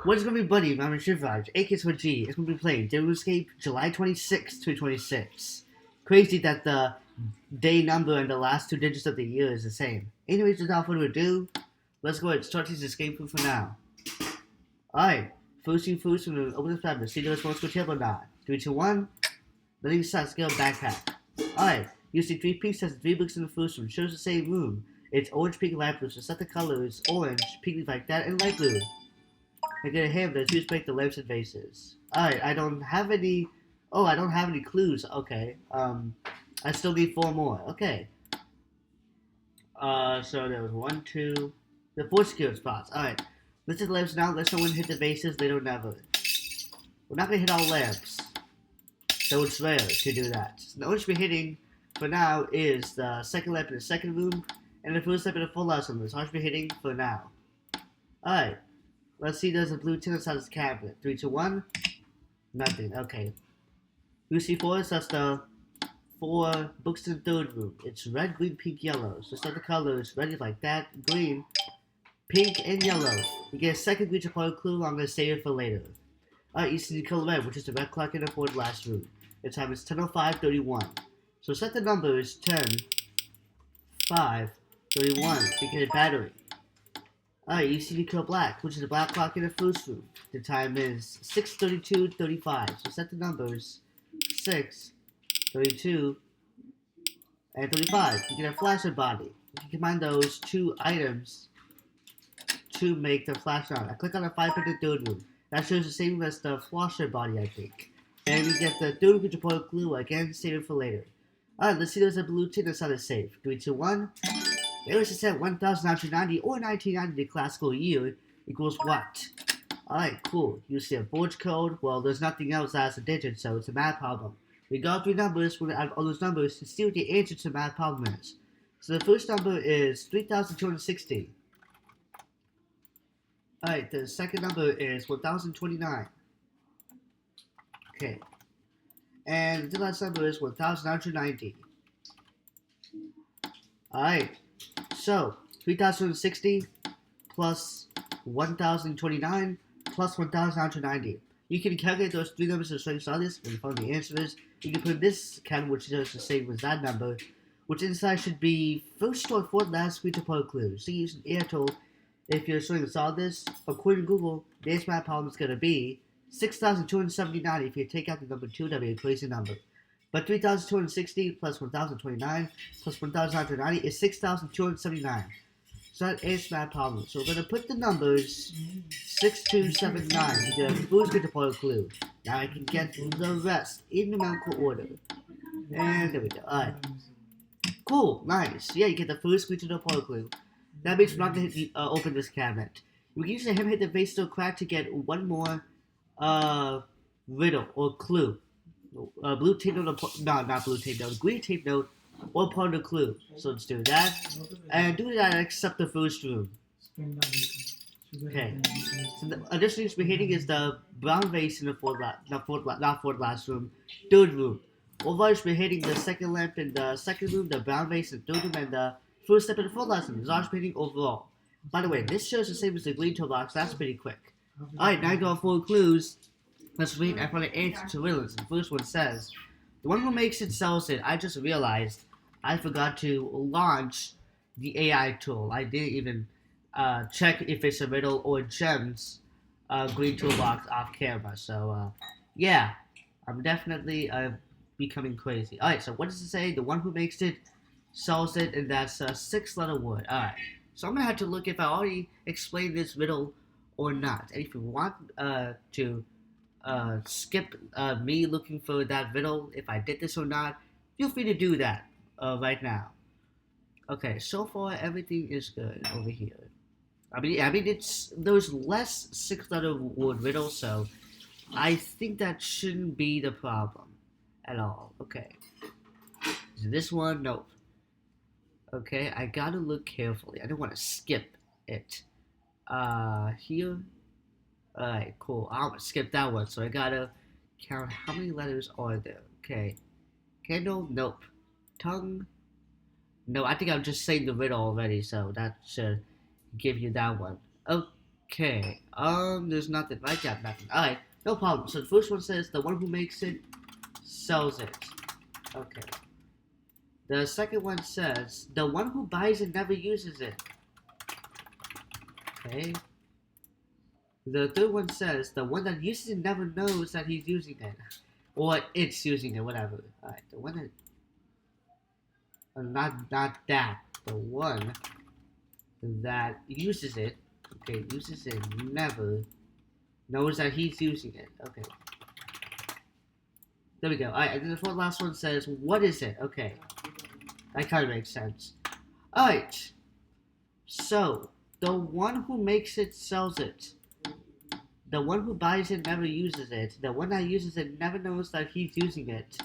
What's going to be, buddy? I'm Shivraj, AK4G. It's going to be playing Devil Escape July 26, 2026. Crazy that the day number and the last two digits of the year is the same. Anyways, without further ado, let's go ahead and start this escape room for now. Alright, first thing first, we're going to open this tab. See the response for table or not. 3, 2, 1. Letting start scale backpack. Alright, you see 3 pinks has 3 books in the first room. Shows the same room. It's orange, pink, light blue. So set the colors orange, pink like that, and light blue. I get a hand that choose break the lamps and vases. Alright, I don't have any. Oh, I don't have any clues. Okay. I still need 4 more. Okay. So there was 1, 2. The 4 skill spots. Alright. Let's hit lamps now. Let someone hit the vases. Later, never. We're not gonna hit all lamps. So it's rare to do that. So the only we're hitting for now is the second lamp in the second room and the first lamp in the full house room. That's all we're hitting for now. Alright. Let's see, there's a blue tin inside this cabinet. 3, 2, 1. Nothing. Okay. UC4, that's the 4 books in the third room. It's red, green, pink, yellow. So set the colors red like that, green, pink, and yellow. You get a second green part clue. I'm going to save it for later. Alright, you see the color red, which is the red clock in the fourth last room. The time is 10:05:31. So set the numbers 10, 5, 31. You get a battery. Alright, you see the color black, which is the black clock in the first room. The time is 6:32:35. So set the numbers 6, 32, and 35. You get a flashlight body. You can combine those 2 items to make the flashlight. I click on the 5 in the third room. That shows the same as the flashlight body, I think. And we get the third control point clue again, save it for later. Alright, let's see there's a blue tin inside the safe. 3, 2, 1. There is a set 1990 or 1990 the classical year equals what? Alright, cool. You see a forge code. Well, there's nothing else that's a digit, so it's a math problem. We got 3 numbers. We're going to add all those numbers to see what the answer to the math problem is. So the first number is 3,260. Alright, the second number is 1,029. Okay. And the last number is 1,990. Alright. So, 3,060 plus 1,029 plus 1,990. You can calculate those 3 numbers in straight this when you find the answer is. You can put this count, which is the same as that number, which inside should be first or fourth last feature part clue. So using air tool, if you're trying to solve this, according to Google, the answer math problem is going to be 6,279 if you take out the number 2, that'd be a crazy number. But 3,260 plus 1,029 plus 1,990 is 6,279. So that is math problem. So we're going to put the numbers 6279 to get a first good part clue. Now I can get the rest in numerical order. And there we go. Alright. Cool. Nice. Yeah, you get the first good part clue. That means we're not going to open this cabinet. We can use the hammer hit the base still crack to get one more riddle or clue. Blue tape note, no, not blue tape note, green tape note, or part of the clue. So let's do that. And do that except the first room. Okay. So the additional we're hitting is the brown vase in the fourth last room, third room. Otherwise, we're hitting the second lamp in the second room, the brown vase in the third room, and the first step in the fourth last room. It's large painting overall. By the way, this shows the same as the green toolbox. That's pretty quick. Alright, now I got 4 clues. Let's read and find the answer to riddles. The first one says, the one who makes it sells it. I just realized I forgot to launch the AI tool. I didn't even check if it's a riddle or gems green toolbox off camera. So, yeah, I'm definitely becoming crazy. Alright, so what does it say? The one who makes it sells it, and that's a 6-letter word. Alright, so I'm going to have to look if I already explained this riddle or not. And if you want to skip me looking for that riddle, if I did this or not, feel free to do that right now. Okay, so far everything is good over here. I mean, it's there's less 6-letter word riddles, so I think that shouldn't be the problem at all. Okay, is this one? Nope. Okay, I gotta look carefully. I don't want to skip it. Here. Alright, cool. I'm gonna skip that one, so I gotta count how many letters are there. Okay. Candle? Nope. Tongue? No, I think I'm just saying the riddle already, so that should give you that one. Oh, Okay, there's nothing. I got nothing. Alright, no problem. So the first one says the one who makes it sells it. Okay. The second one says the one who buys it never uses it. Okay. The third one says the one that uses it never knows that he's using it. Or it's using it, whatever. Alright, the one that... not that. The one that uses it, okay, uses it never knows that he's using it. Okay. There we go. Alright, and then the fourth last one says, what is it? Okay. That kind of makes sense. Alright. So, the one who makes it sells it. The one who buys it never uses it. The one that uses it never knows that he's using it.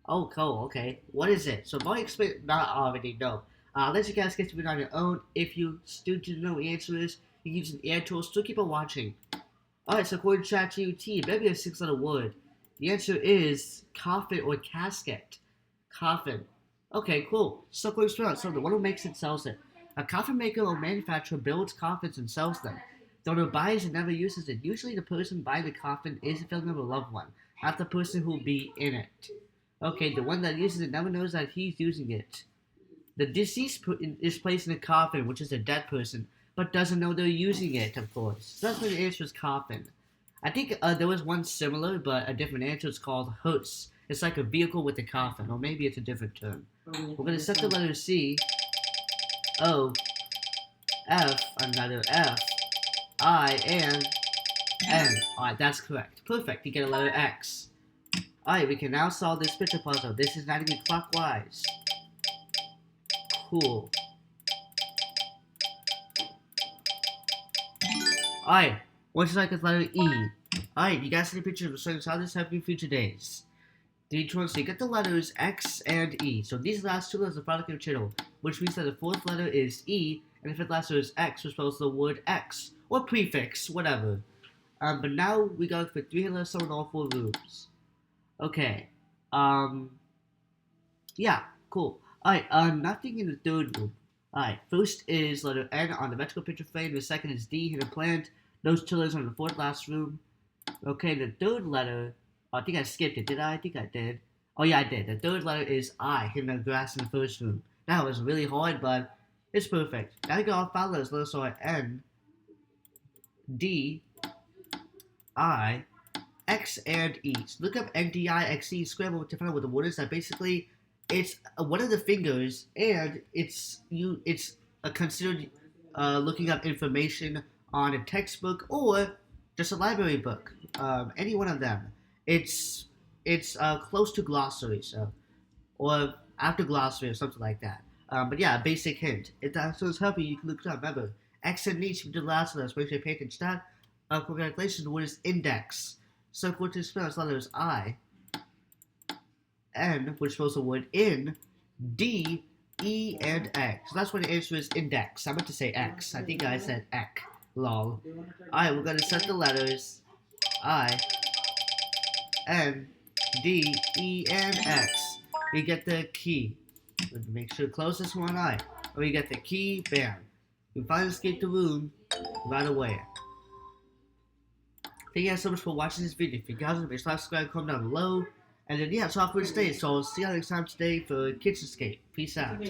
Oh, cool, okay. What is it? So, if I explain, not already know. Let you guys get to it on your own. If you still do know the answer is, you can use an air tool, still keep on watching. Alright, so according to ChatGPT, maybe a 6-letter word. The answer is coffin or casket. Coffin. Okay, cool. So quick spell. So the one who makes it sells it. A coffin maker or manufacturer builds coffins and sells them. The one who buys it never uses it. Usually the person buying the coffin is a family of a loved one, not the person who will be in it. Okay, the one that uses it never knows that he's using it. The deceased is placed in a coffin, which is a dead person, but doesn't know they're using it, of course. So that's why the answer is coffin. I think there was one similar, but a different answer. It's called hearse. It's like a vehicle with a coffin, or maybe it's a different term. We're going to set the letter C, O, F, another F, I, and N. Alright, that's correct. Perfect. You get a letter X. Alright, we can now solve this picture puzzle. This is not even clockwise. Cool. Alright, what's like with letter E? Alright, you guys see the picture of showing how this happening in future days. 3, 2, 1, so you get the letters X and E. So these last two letters are product of channel, which means that the fourth letter is E, and the fifth last letter is X, which spells the word X, or prefix, whatever. But now we got for 3 letters in all 4 rooms. Okay. Yeah, cool. Alright, nothing in the third room. Alright, first is letter N on the vertical picture frame, the second is D, hidden plant. Those 2 letters are in the fourth last room. Okay, the third letter, I think I skipped it, did I? I think I did. Oh yeah, I did. The third letter is I, hidden in the grass in the first room. That was really hard, but it's perfect. Now we got all 5 letters. Letters are N, D, I, X, and E. So look up NDIXE scramble to find out what the word is. That basically, it's one of the fingers, and it's considered looking up information on a textbook or just a library book. Any one of them. It's close to glossary, so, or after glossary or something like that. But yeah, a basic hint. If that sounds helpful, you can look it up. Remember, X and E should be the last letters. Make sure you pay attention to that. Congratulations, the word is index. So according to the spelling, the letters I, N, which spells the word in, D, E, and X. So that's why the answer is index. I meant to say X. I think I said ek. Lol. Alright, we're going to set the letters I, N, D, E, and X. We get the key. Make sure to close this one eye. We get the key, bam. We finally escape the room right away. Thank you guys so much for watching this video. If you guys want to subscribe, comment down below. And then yeah, that's all for today. So I'll see you next time today for Kitchenscape. Peace out.